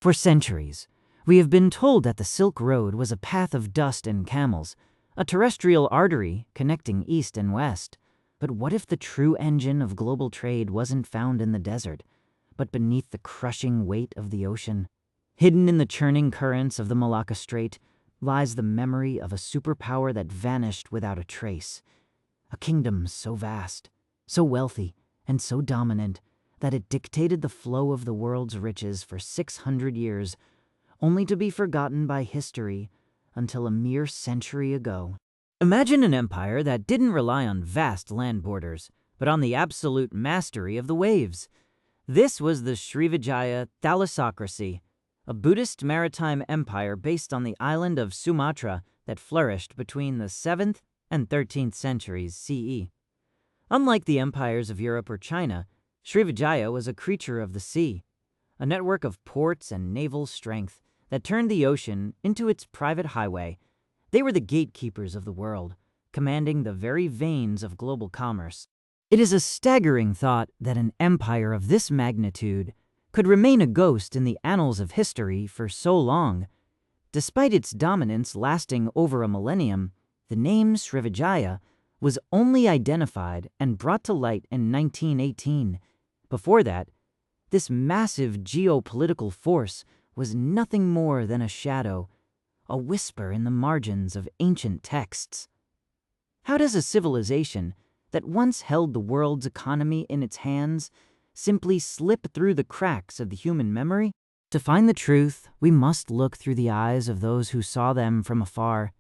For centuries, we have been told that the Silk Road was a path of dust and camels, a terrestrial artery connecting east and west. But what if the true engine of global trade wasn't found in the desert, but beneath the crushing weight of the ocean? Hidden in the churning currents of the Malacca Strait lies the memory of a superpower that vanished without a trace. A kingdom so vast, so wealthy, and so dominant that it dictated the flow of the world's riches for 600 years, only to be forgotten by history until a mere century ago. Imagine an empire that didn't rely on vast land borders, but on the absolute mastery of the waves. This was the Srivijaya thalassocracy, a Buddhist maritime empire based on the island of Sumatra that flourished between the 7th and 13th centuries CE. Unlike the empires of Europe or China, Srivijaya was a creature of the sea, a network of ports and naval strength that turned the ocean into its private highway. They were the gatekeepers of the world, commanding the very veins of global commerce. It is a staggering thought that an empire of this magnitude could remain a ghost in the annals of history for so long. Despite its dominance lasting over a millennium, the name Srivijaya was only identified and brought to light in 1918. Before that, this massive geopolitical force was nothing more than a shadow, a whisper in the margins of ancient texts. How does a civilization that once held the world's economy in its hands simply slip through the cracks of the human memory? To find the truth, we must look through the eyes of those who saw them from afar.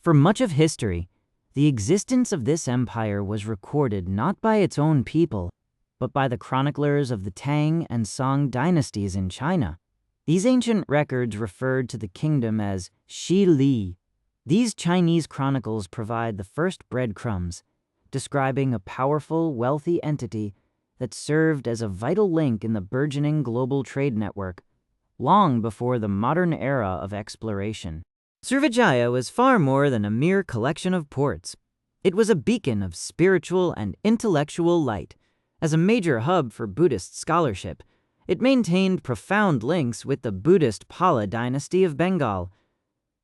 For much of history, the existence of this empire was recorded not by its own people, but by the chroniclers of the Tang and Song dynasties in China. These ancient records referred to the kingdom as Shi Li. These Chinese chronicles provide the first breadcrumbs, describing a powerful, wealthy entity that served as a vital link in the burgeoning global trade network, long before the modern era of exploration. Srivijaya was far more than a mere collection of ports. It was a beacon of spiritual and intellectual light. As a major hub for Buddhist scholarship, it maintained profound links with the Buddhist Pala dynasty of Bengal.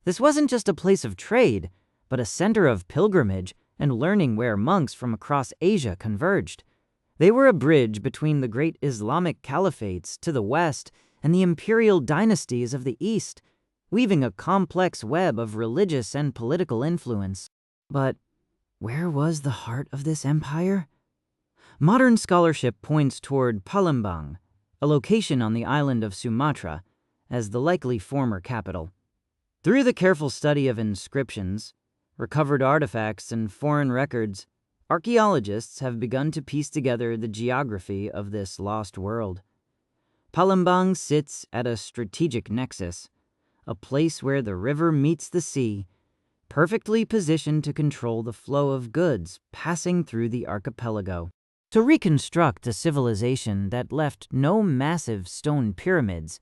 This wasn't just a place of trade, but a center of pilgrimage and learning where monks from across Asia converged. They were a bridge between the great Islamic caliphates to the west and the imperial dynasties of the east, weaving a complex web of religious and political influence. But where was the heart of this empire? Modern scholarship points toward Palembang, a location on the island of Sumatra, as the likely former capital. Through the careful study of inscriptions, recovered artifacts, and foreign records, archaeologists have begun to piece together the geography of this lost world. Palembang sits at a strategic nexus, a place where the river meets the sea, perfectly positioned to control the flow of goods passing through the archipelago. To reconstruct a civilization that left no massive stone pyramids,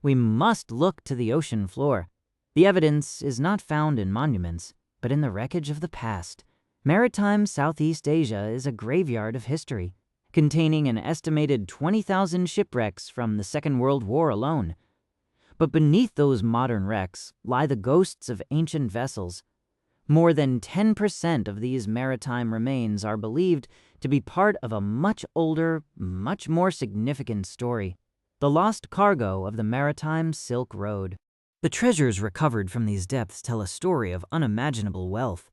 we must look to the ocean floor. The evidence is not found in monuments, but in the wreckage of the past. Maritime Southeast Asia is a graveyard of history, containing an estimated 20,000 shipwrecks from the Second World War alone. But beneath those modern wrecks lie the ghosts of ancient vessels. More than 10% of these maritime remains are believed to be part of a much older, much more significant story, the lost cargo of the maritime Silk Road. The treasures recovered from these depths tell a story of unimaginable wealth.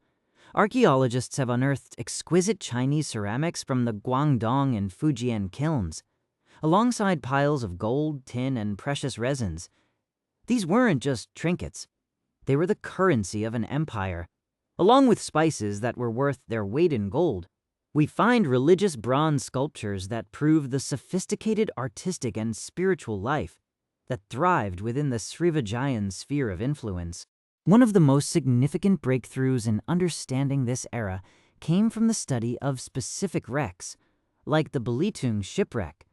Archaeologists have unearthed exquisite Chinese ceramics from the Guangdong and Fujian kilns, alongside piles of gold, tin, and precious resins. These weren't just trinkets. They were the currency of an empire. Along with spices that were worth their weight in gold, we find religious bronze sculptures that prove the sophisticated artistic and spiritual life that thrived within the Srivijayan sphere of influence. One of the most significant breakthroughs in understanding this era came from the study of specific wrecks, like the Belitung shipwreck.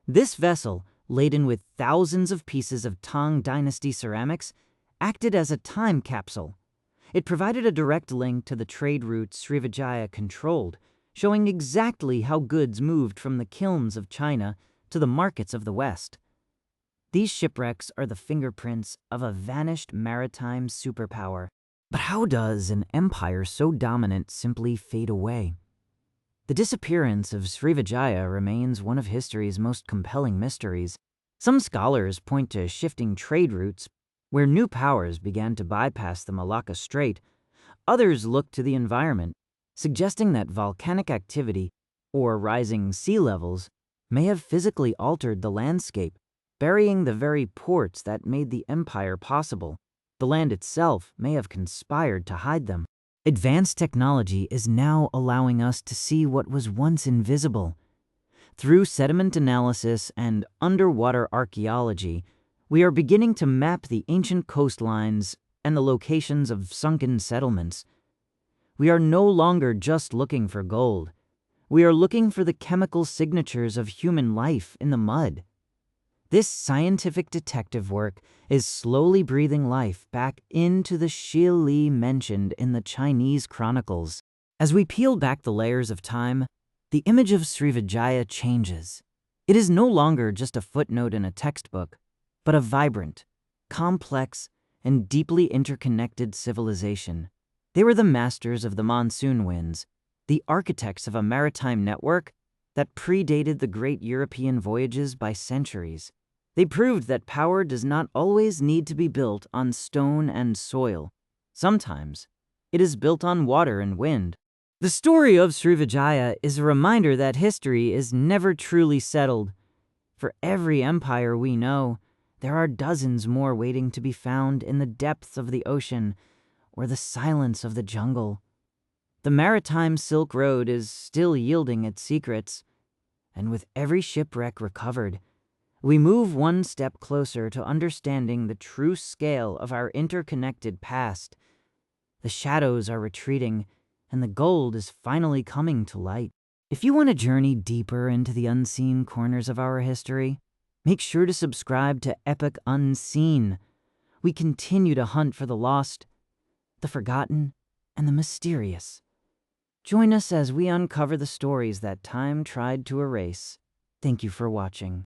This vessel, laden with thousands of pieces of Tang Dynasty ceramics, acted as a time capsule. It provided a direct link to the trade routes Srivijaya controlled, showing exactly how goods moved from the kilns of China to the markets of the West. These shipwrecks are the fingerprints of a vanished maritime superpower. But how does an empire so dominant simply fade away? The disappearance of Srivijaya remains one of history's most compelling mysteries. Some scholars point to shifting trade routes where new powers began to bypass the Malacca Strait. Others look to the environment, suggesting that volcanic activity or rising sea levels may have physically altered the landscape, burying the very ports that made the empire possible. The land itself may have conspired to hide them. Advanced technology is now allowing us to see what was once invisible. Through sediment analysis and underwater archaeology, we are beginning to map the ancient coastlines and the locations of sunken settlements. We are no longer just looking for gold. We are looking for the chemical signatures of human life in the mud. This scientific detective work is slowly breathing life back into the Shili mentioned in the Chinese chronicles. As we peel back the layers of time, the image of Srivijaya changes. It is no longer just a footnote in a textbook, but a vibrant, complex, and deeply interconnected civilization. They were the masters of the monsoon winds, the architects of a maritime network that predated the great European voyages by centuries. They proved that power does not always need to be built on stone and soil. Sometimes, it is built on water and wind. The story of Srivijaya is a reminder that history is never truly settled. For every empire we know, there are dozens more waiting to be found in the depths of the ocean or the silence of the jungle. The maritime Silk Road is still yielding its secrets, and with every shipwreck recovered, we move one step closer to understanding the true scale of our interconnected past. The shadows are retreating, and the gold is finally coming to light. If you want to journey deeper into the unseen corners of our history, make sure to subscribe to Epoch Unseen. We continue to hunt for the lost, the forgotten, and the mysterious. Join us as we uncover the stories that time tried to erase. Thank you for watching.